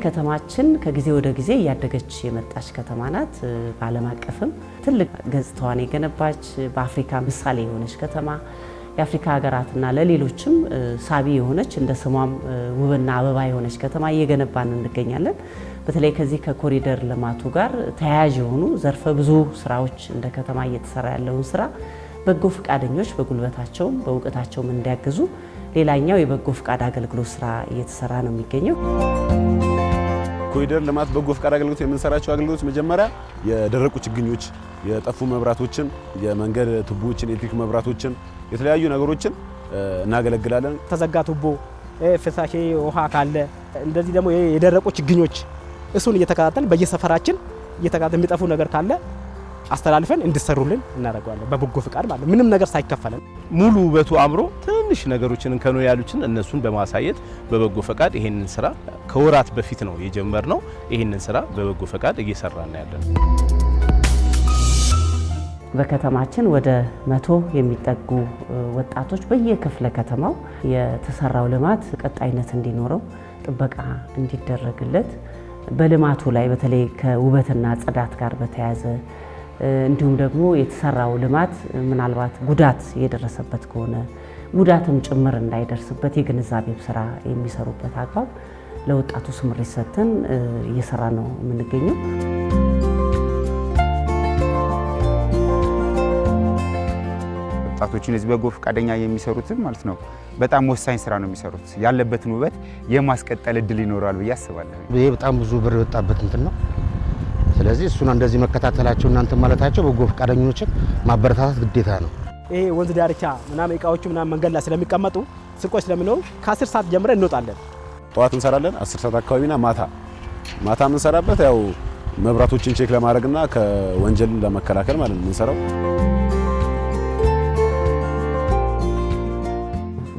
ከተማችን ከጊዜ ወደ ጊዜ እያደገች የመጣች ከተማ ናት። በዓለም አቀፍም ትልቅ ገጽታዋን የገነባች በአፍሪካ ምሳሌ የሆነች ከተማ የአፍሪካ ሀገራትና ለሌሎችም ሳቢ የሆነች እንደ ስሟም ውብና አበባ የሆነች ከተማ እየገነባን እንገኛለን። በተለይ ከዚህ ከኮሪደር ልማቱ ጋር ተያያዥ የሆኑ ዘርፈ ብዙ ስራዎች እንደ ከተማ እየተሰራ ያለውን ስራ በጎ ፈቃደኞች በጉልበታቸውም በእውቀታቸውም እንዲያግዙ ሌላኛው የበጎ ፈቃድ አገልግሎት ስራ እየተሰራ ነው የሚገኘው። ኮሪደር ልማት በጎ ፈቃድ አገልግሎት የምንሰራቸው አገልግሎት መጀመሪያ የደረቁ ችግኞች፣ የጠፉ መብራቶችን፣ የመንገድ ቱቦዎችን፣ የኤሌክትሪክ መብራቶችን፣ የተለያዩ ነገሮችን እናገለግላለን። ተዘጋ ቱቦ፣ ፍሳሽ ውሃ ካለ እንደዚህ ደግሞ የደረቁ ችግኞች እሱን እየተከታተልን በየሰፈራችን እየተከታተልን የሚጠፉ ነገር ካለ አስተላልፈን እንዲሰሩልን እናደርጋለን። በበጎ ፈቃድ ማለት ምንም ነገር ሳይከፈለን ሙሉ ውበቱ አምሮ ትንሽ ነገሮችን ከኖ ያሉችን እነሱን በማሳየት በበጎ ፈቃድ ይሄንን ስራ ከወራት በፊት ነው የጀመርነው። ይሄንን ስራ በበጎ ፈቃድ እየሰራን ያለን። በከተማችን ወደ 100 የሚጠጉ ወጣቶች በየክፍለ ከተማው የተሰራው ልማት ቀጣይነት እንዲኖረው ጥበቃ እንዲደረግለት በልማቱ ላይ በተለይ ከውበትና ጽዳት ጋር በተያያዘ እንዲሁም ደግሞ የተሰራው ልማት ምናልባት ጉዳት የደረሰበት ከሆነ ጉዳትም ጭምር እንዳይደርስበት የግንዛቤ ስራ የሚሰሩበት አግባብ ለወጣቱ ስምሪት ሰጥተን እየሰራ ነው የምንገኘው። ወጣቶችን እዚህ በጎ ፈቃደኛ የሚሰሩትን ማለት ነው በጣም ወሳኝ ስራ ነው የሚሰሩት። ያለበትን ውበት የማስቀጠል እድል ይኖራል ብዬ አስባለሁ። ይሄ በጣም ብዙ ብር የወጣበት እንትን ነው። ስለዚህ እሱን እንደዚህ መከታተላቸው እናንተ ማለታቸው በጎ ፈቃደኞችን ማበረታታት ግዴታ ነው። ይሄ ወንዝ ዳርቻ ምናምን እቃዎቹ ምናምን መንገድ ላይ ስለሚቀመጡ ስርቆች ስለሚኖሩ ከ10 ሰዓት ጀምረን እንወጣለን። ጠዋት እንሰራለን 10 ሰዓት አካባቢና ማታ የምንሰራበት ያው መብራቶችን ቼክ ለማድረግና ከወንጀል ለመከላከል ማለት ነው የምንሰራው።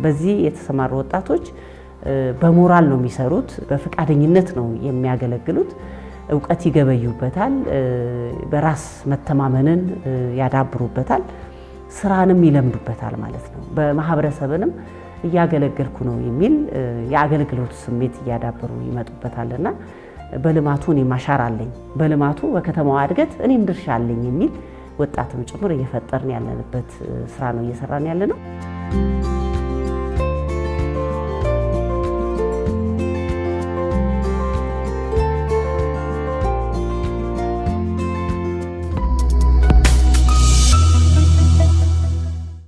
በዚህ የተሰማሩ ወጣቶች በሞራል ነው የሚሰሩት፣ በፈቃደኝነት ነው የሚያገለግሉት። እውቀት ይገበዩበታል፣ በራስ መተማመንን ያዳብሩበታል፣ ስራንም ይለምዱበታል ማለት ነው። በማህበረሰብንም እያገለገልኩ ነው የሚል የአገልግሎት ስሜት እያዳበሩ ይመጡበታልና በልማቱ እኔም አሻራ አለኝ፣ በልማቱ በከተማዋ እድገት እኔም ድርሻ አለኝ የሚል ወጣትም ጭምር እየፈጠርን ያለንበት ስራ ነው እየሰራን ያለነው።